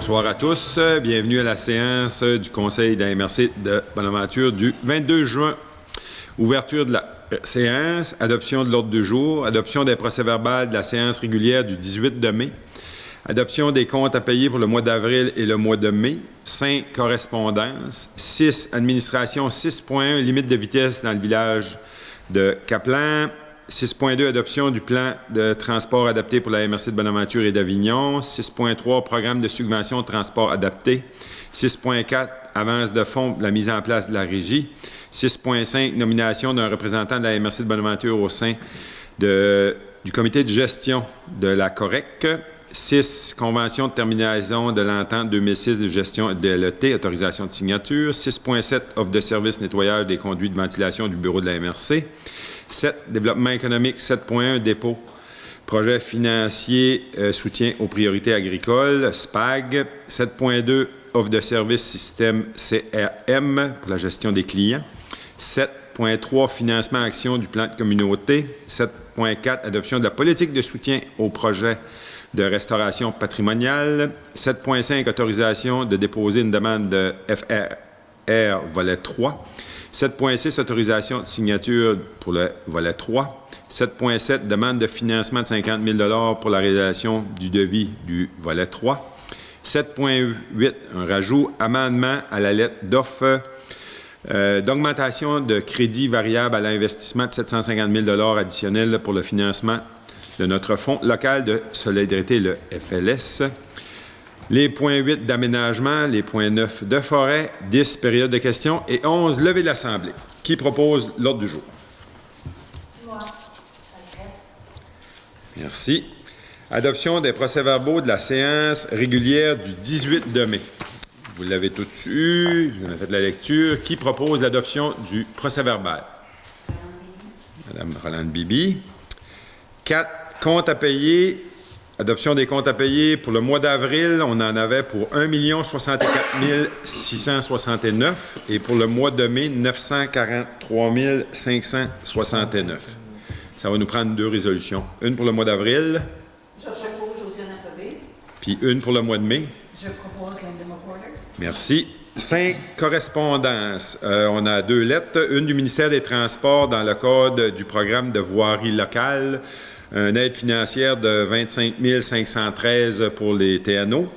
Bonsoir à tous. Bienvenue à la séance du Conseil de la MRC de Bonaventure du 22 juin. Ouverture de la séance, adoption de l'ordre du jour, adoption des procès-verbaux de la séance régulière du 18 de mai, adoption des comptes à payer pour le mois d'avril et le mois de mai, 5 correspondances, 6 administration 6.1 limite de vitesse dans le village de Caplan, 6.2 adoption du plan de transport adapté pour la MRC de Bonaventure et d'Avignon, 6.3 programme de subvention de transport adapté, 6.4 avance de fonds de la mise en place de la régie, 6.5 nomination d'un représentant de la MRC de Bonaventure au sein du comité de gestion de la COREC, 6 convention de termination de l'entente 2006 de gestion de LET, autorisation de signature, 6.7 offre de service nettoyage des conduits de ventilation du bureau de la MRC, 7 développement économique, 7.1 dépôt, projet financier soutien aux priorités agricoles, SPAG, 7.2 offre de service système CRM pour la gestion des clients, 7.3 financement action du plan de communauté, 7.4 adoption de la politique de soutien aux projets de restauration patrimoniale, 7.5 autorisation de déposer une demande de FRR volet 3, 7.6 autorisation de signature pour le volet 3, 7.7 demande de financement de 50 000 pour la réalisation du devis du volet 3, 7.8 un rajout, amendement à la lettre d'offre d'augmentation de crédit variable à l'investissement de 750 000 additionnels pour le financement de notre fonds local de solidarité, le FLS. Les points 8 d'aménagement, les points 9 de forêt, 10 périodes de questions et 11 levées de l'Assemblée. Qui propose l'ordre du jour? Moi. Merci. Adoption des procès-verbaux de la séance régulière du 18 de mai. Vous l'avez tous eu, vous avez fait de la lecture. Qui propose l'adoption du procès-verbal? Madame Rolande Bibi. 4. Comptes à payer. Adoption des comptes à payer pour le mois d'avril, on en avait pour 1 064 669 et pour le mois de mai, 943 569. Ça va nous prendre 2 résolutions. Une pour le mois d'avril. Je propose Josiane Appelé. Puis une pour le mois de mai. Je propose Linda McCorder. Merci. 5 correspondances. On a 2 lettres. Une du ministère des Transports dans le cadre du programme de voirie locale. Une aide financière de 25 513 pour les TNO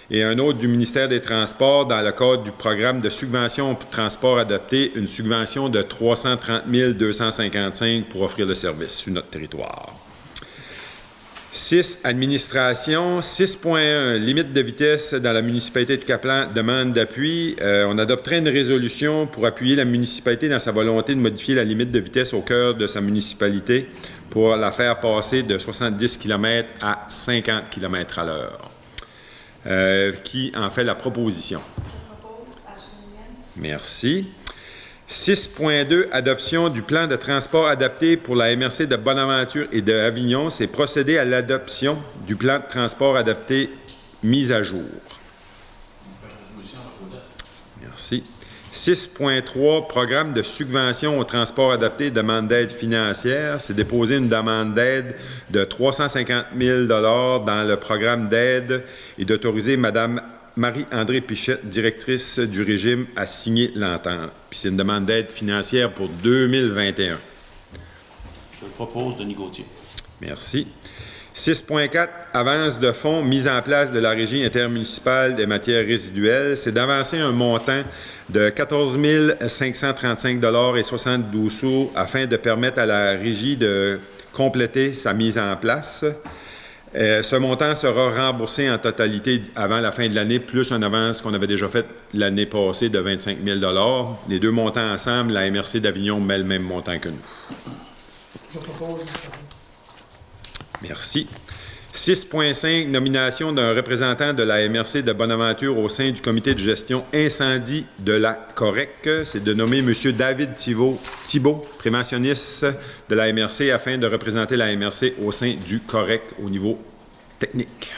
et un autre du ministère des Transports dans le cadre du programme de subvention pour transport adapté, une subvention de 330 255 pour offrir le service sur notre territoire. 6. Administration. 6.1. Limite de vitesse dans la municipalité de Caplan. Demande d'appui. On adopterait une résolution pour appuyer la municipalité dans sa volonté de modifier la limite de vitesse au cœur de sa municipalité pour la faire passer de 70 km à 50 km à l'heure. Qui en fait la proposition? Je propose Ashley. Merci. 6.2, adoption du plan de transport adapté pour la MRC de Bonaventure et de Avignon. C'est procéder à l'adoption du plan de transport adapté mis à jour. Merci. 6.3, programme de subvention au transport adapté, demande d'aide financière. C'est déposer une demande d'aide de 350 000 dans le programme d'aide et d'autoriser Mme Marie-André Pichette, directrice du régime, à signer l'entente. Puis c'est une demande d'aide financière pour 2021. Je le propose, Denis Gauthier. Merci. 6.4, avance de fonds mise en place de la Régie intermunicipale des matières résiduelles. C'est d'avancer un montant de 14 535 et 72 sous afin de permettre à la Régie de compléter sa mise en place. Ce montant sera remboursé en totalité avant la fin de l'année, plus une avance qu'on avait déjà faite l'année passée de 25 000 $. Les deux montants ensemble, la MRC d'Avignon met le même montant que nous. Je propose. Merci. 6.5, nomination d'un représentant de la MRC de Bonaventure au sein du comité de gestion incendie de la COREC. C'est de nommer M. David Thibault, préventionniste de la MRC, afin de représenter la MRC au sein du COREC au niveau technique.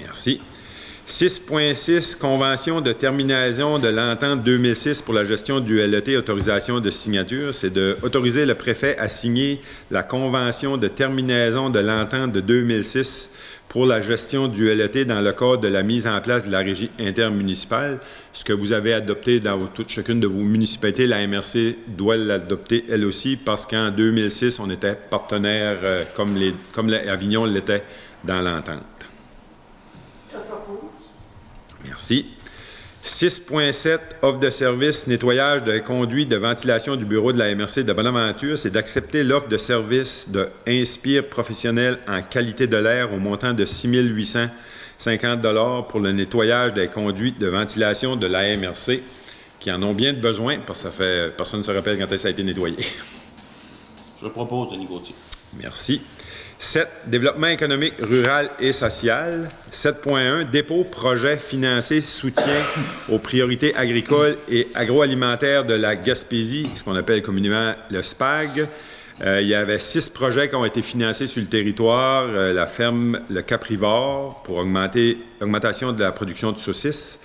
Merci. 6.6, convention de terminaison de l'entente 2006 pour la gestion du LET, autorisation de signature. C'est d'autoriser le préfet à signer la convention de terminaison de l'entente de 2006 pour la gestion du LET dans le cadre de la mise en place de la régie intermunicipale. Ce que vous avez adopté dans chacune de vos municipalités, la MRC doit l'adopter elle aussi parce qu'en 2006, on était partenaire comme Avignon l'était dans l'entente. Je propose. Merci. 6.7, offre de service, nettoyage de conduits de ventilation du bureau de la MRC de Bonaventure, c'est d'accepter l'offre de service de Inspire professionnel en qualité de l'air au montant de 6 850 $ pour le nettoyage des conduits de ventilation de la MRC qui en ont bien de besoin parce que personne ne se rappelle quand ça a été nettoyé. Je le propose, Denis Gauthier. Merci. 7. Développement économique rural et social. 7.1. Dépôt, projet, financé, soutien aux priorités agricoles et agroalimentaires de la Gaspésie, ce qu'on appelle communément le SPAG. Il y avait 6 projets qui ont été financés sur le territoire. La ferme Le Caprivore pour augmentation de la production de saucisses.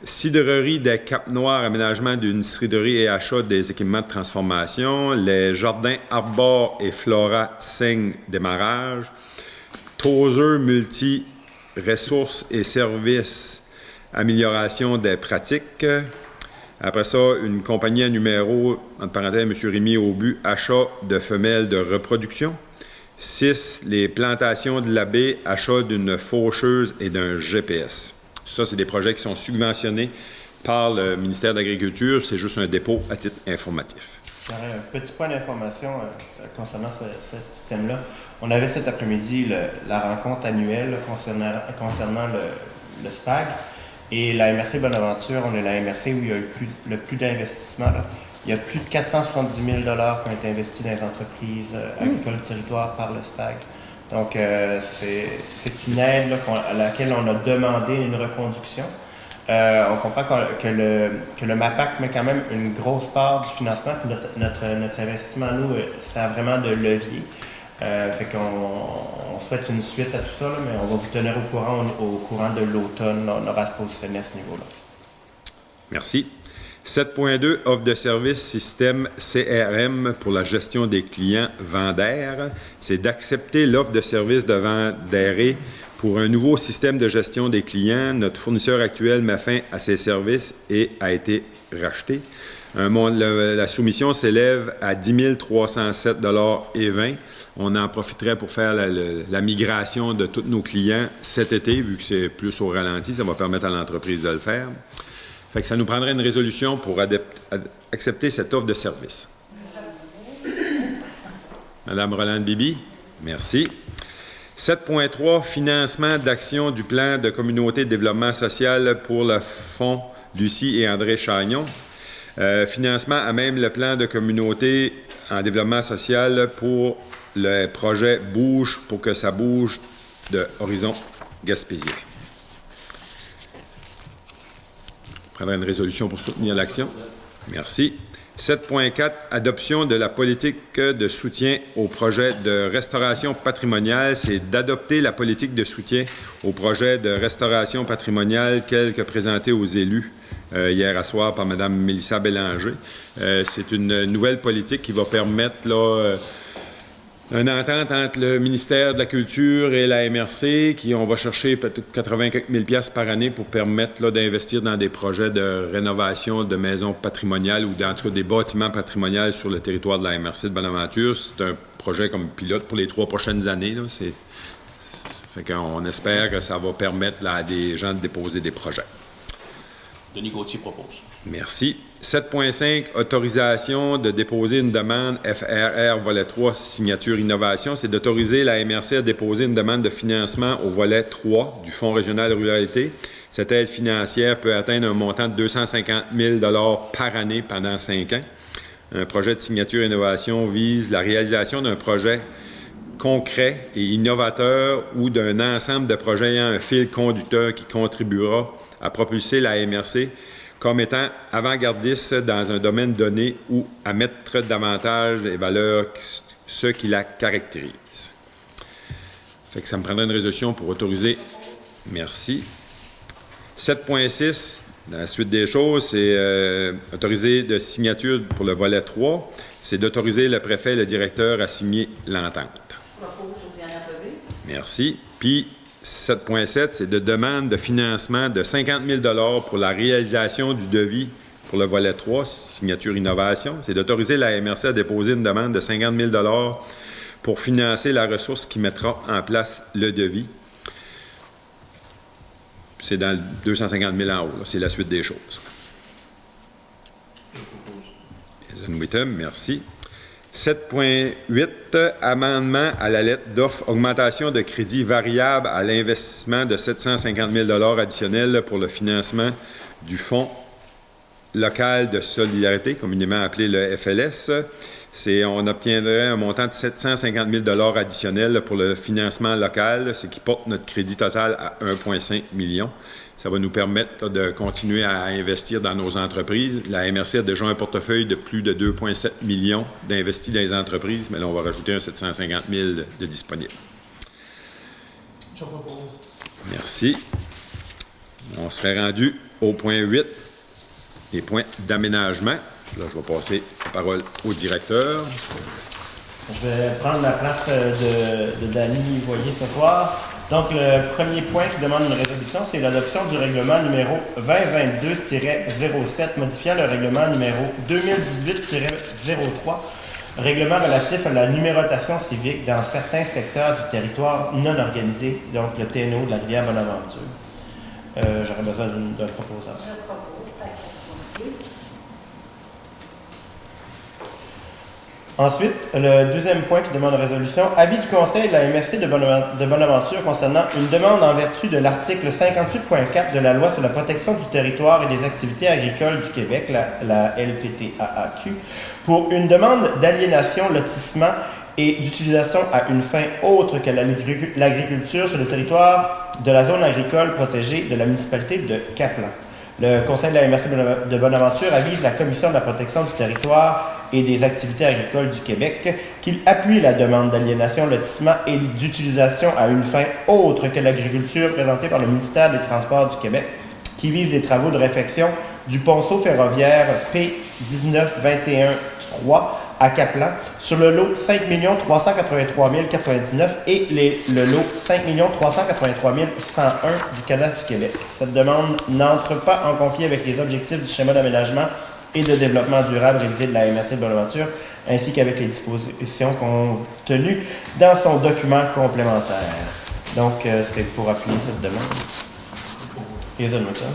Cidrerie des Cap-Noirs, aménagement d'une cidrerie et achat des équipements de transformation. Les jardins Arbor et Flora Seigne, démarrage. Toseux multi-ressources et services, amélioration des pratiques. Après ça, une compagnie à numéro, entre parenthèses, M. Rémy Aubu, achat de femelles de reproduction. 6. Les plantations de la baie, achat d'une faucheuse et d'un GPS. Ça, c'est des projets qui sont subventionnés par le ministère de l'Agriculture. C'est juste un dépôt à titre informatif. J'aurais un petit point d'information concernant ce thème-là. On avait cet après-midi la rencontre annuelle concernant le SPAG. Et la MRC Bonaventure, on est la MRC où il y a le plus d'investissement. Il y a plus de 470 000 $ qui ont été investis dans les entreprises agricoles du territoire par le SPAG. Donc, c'est une aide là, à laquelle on a demandé une reconduction. On comprend que le MAPAC met quand même une grosse part du financement. Puis notre investissement, nous, ça a vraiment de levier. Fait qu'on souhaite une suite à tout ça, là, mais on va vous tenir au courant de l'automne. On aura à se positionner à ce niveau-là. Merci. 7.2, offre de service système CRM pour la gestion des clients Vendère. C'est d'accepter l'offre de service de Vendère pour un nouveau système de gestion des clients. Notre fournisseur actuel met fin à ses services et a été racheté. La soumission s'élève à 10 307 $ et 20. On en profiterait pour faire la migration de tous nos clients cet été, vu que c'est plus au ralenti. Ça va permettre à l'entreprise de le faire. Fait que ça nous prendrait une résolution pour accepter cette offre de service. Madame Rolande-Bibi, merci. 7.3, financement d'action du plan de communauté de développement social pour le fonds Lucie et André Chagnon. Financement à même le plan de communauté en développement social pour le projet Bouge pour que ça bouge de Horizon Gaspésien. On prendra une résolution pour soutenir l'action. Merci. 7.4, adoption de la politique de soutien au projet de restauration patrimoniale. C'est d'adopter la politique de soutien au projet de restauration patrimoniale telle que présentée aux élus hier à soir par Mme Mélissa Bélanger. C'est une nouvelle politique qui va permettre une entente entre le ministère de la Culture et la MRC, on va chercher peut-être 80 000 $ par année pour permettre d'investir dans des projets de rénovation de maisons patrimoniales ou en tout cas des bâtiments patrimoniaux sur le territoire de la MRC de Bonaventure. C'est un projet comme pilote pour les 3 prochaines années. Là. Fait qu'on espère que ça va permettre à des gens de déposer des projets. Denis Gauthier propose. Merci. 7.5, autorisation de déposer une demande FRR volet 3, signature innovation. C'est d'autoriser la MRC à déposer une demande de financement au volet 3 du Fonds régional de ruralité. Cette aide financière peut atteindre un montant de 250 000 $ par année pendant 5 ans. Un projet de signature innovation vise la réalisation d'un projet concret et innovateur ou d'un ensemble de projets ayant un fil conducteur qui contribuera à propulser la MRC comme étant avant-gardiste dans un domaine donné ou à mettre davantage les valeurs, ce qui la caractérise. Fait que ça me prendrait une résolution pour autoriser. Merci. 7.6, dans la suite des choses, c'est autoriser de signature pour le volet 3, c'est d'autoriser le préfet et le directeur à signer l'entente. Propos, Josiane Appelé. Merci. Puis, 7.7, c'est de demande de financement de 50 000 pour la réalisation du devis pour le volet 3, signature innovation. C'est d'autoriser la MRC à déposer une demande de 50 000 pour financer la ressource qui mettra en place le devis. C'est dans le 250 000 en haut. Là. C'est la suite des choses. Jason Whittem, merci. 7.8, amendement à la lettre d'offre, augmentation de crédit variable à l'investissement de 750 000 additionnels pour le financement du Fonds local de solidarité, communément appelé le FLS. On obtiendrait un montant de 750 000 additionnels pour le financement local, ce qui porte notre crédit total à 1,5 million. Ça va nous permettre de continuer à investir dans nos entreprises. La MRC a déjà un portefeuille de plus de 2,7 millions d'investis dans les entreprises, mais là, on va rajouter un 750 000 de disponible. Je propose. Merci. On serait rendu au point 8, les points d'aménagement. Là, je vais passer la parole au directeur. Je vais prendre la place de Dany Voyer ce soir. Donc, le premier point qui demande une résolution, c'est l'adoption du règlement numéro 2022-07, modifiant le règlement numéro 2018-03, règlement relatif à la numérotation civique dans certains secteurs du territoire non organisé, donc le TNO de la rivière Bonaventure. J'aurais besoin d'un proposeur. Je propose la conformité. Ensuite, le deuxième point qui demande résolution, avis du Conseil de la MRC de Bonaventure concernant une demande en vertu de l'article 58.4 de la Loi sur la protection du territoire et des activités agricoles du Québec, la LPTAAQ, pour une demande d'aliénation, lotissement et d'utilisation à une fin autre que l'agriculture sur le territoire de la zone agricole protégée de la municipalité de Caplan. Le Conseil de la MRC de Bonaventure avise la Commission de la protection du territoire et des activités agricoles du Québec qu'il appuie la demande d'aliénation, lotissement et d'utilisation à une fin autre que l'agriculture présentée par le ministère des Transports du Québec, qui vise les travaux de réfection du ponceau ferroviaire P-1921-3 à Caplan sur le lot 5 383 099 et le lot 5 383 101 du cadastre du Québec. Cette demande n'entre pas en conflit avec les objectifs du schéma d'aménagement et de développement durable révisé de la MRC de Bonaventure, ainsi qu'avec les dispositions contenues dans son document complémentaire. Donc, c'est pour appuyer cette demande. Jason Whittem.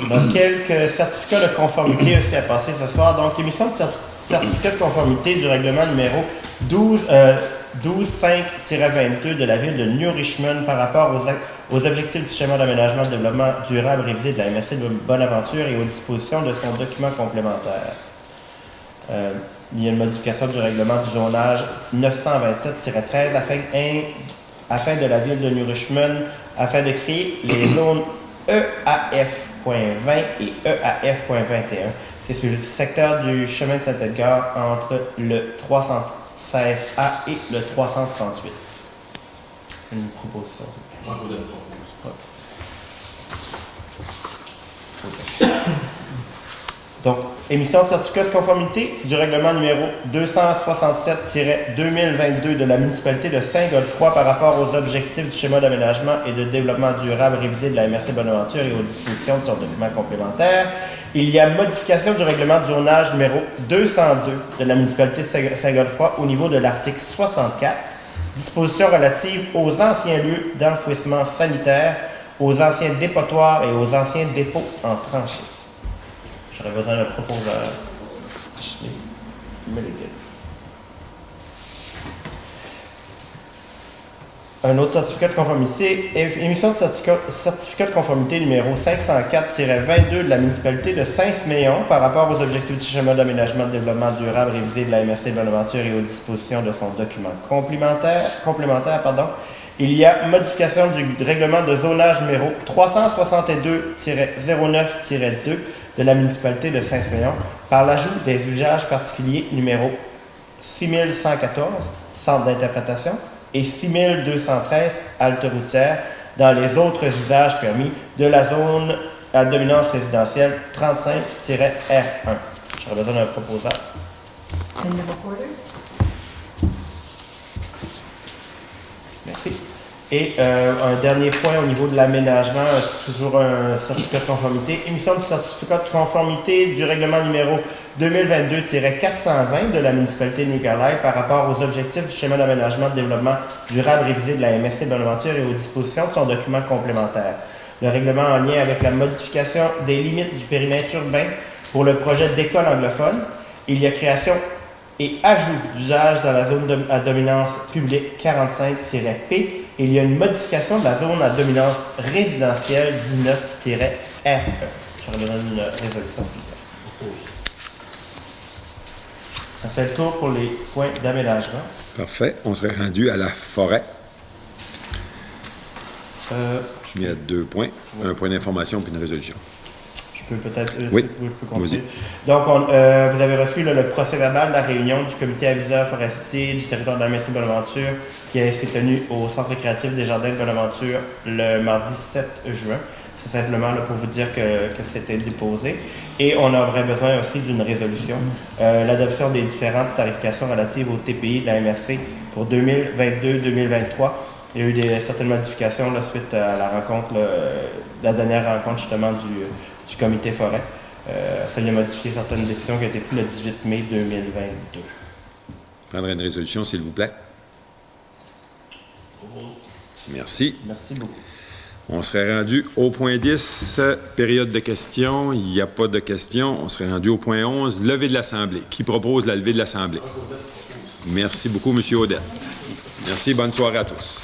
Donc, quelques certificats de conformité aussi à passer ce soir. Donc, émission de certificat de conformité du règlement numéro 12.5-22 de la ville de New Richmond par rapport aux objectifs du schéma d'aménagement de développement durable révisé de la MRC de Bonaventure et aux dispositions de son document complémentaire. Il y a une modification du règlement du zonage 927-13 afin de la ville de New Richmond afin de créer les zones EAF.20 et EAF.21. C'est sur le secteur du chemin de Saint-Edgar entre le 316A et le 338. Une proposition. Jean-Claude propose. Donc, émission de certificat de conformité du règlement numéro 267-2022 de la municipalité de Saint-Godefroy par rapport aux objectifs du schéma d'aménagement et de développement durable révisé de la MRC Bonaventure et aux dispositions de son document complémentaire. Il y a modification du règlement du zonage numéro 202 de la municipalité de Saint-Godefroy au niveau de l'article 64, dispositions relatives aux anciens lieux d'enfouissement sanitaire, aux anciens dépotoirs et aux anciens dépôts en tranchées. J'aurais besoin d'un proposeur. Un autre certificat de conformité, émission de certificat de conformité numéro 504-22 de la municipalité de Saint-Siméon par rapport aux objectifs du schéma d'aménagement de développement durable révisé de la MRC de Bonaventure et aux dispositions de son document complémentaire. Il y a modification du règlement de zonage numéro 362-09-2 de la municipalité de Saint-Siméon par l'ajout des usages particuliers numéro 6114, centre d'interprétation, et 6213 haltes routières dans les autres usages permis de la zone à dominance résidentielle 35-R1. J'aurais besoin d'un proposant. End of order. Merci. Et un dernier point au niveau de l'aménagement, toujours un certificat de conformité. Émission du certificat de conformité du règlement numéro 2022-420 de la municipalité de New Carlisle par rapport aux objectifs du schéma d'aménagement de développement durable révisé de la MRC Bonaventure et aux dispositions de son document complémentaire. Le règlement en lien avec la modification des limites du périmètre urbain pour le projet d'école anglophone. Il y a création et ajout d'usage dans la zone à dominance publique 45-P. Il y a une modification de la zone à dominance résidentielle 19-RE. Je redonne une résolution, s'il vous plaît. Ça fait le tour pour les points d'aménagement. Parfait. On serait rendu à la forêt. Je mets à 2 points. Un point d'information puis une résolution. Je peux peut-être Oui. je peux continuer. Donc, vous avez reçu le procès-verbal de la réunion du comité aviseur forestier du territoire de la MRC Bonaventure qui s'est tenu au Centre récréatif des Jardins de Bonaventure le mardi 7 juin. C'est simplement là, pour vous dire que c'était déposé. Et on aurait besoin aussi d'une résolution. L'adoption des différentes tarifications relatives au TPI de la MRC pour 2022-2023. Il y a eu certaines modifications là, suite à la rencontre, la dernière rencontre justement du comité forêt. Ça vient modifier certaines décisions qui ont été prises le 18 mai 2022. Prendrai une résolution, s'il vous plaît. Merci. Merci beaucoup. On serait rendu au point 10, période de questions. Il n'y a pas de questions. On serait rendu au point 11, levée de l'Assemblée. Qui propose la levée de l'Assemblée? Merci beaucoup, M. Audette. Merci, bonne soirée à tous.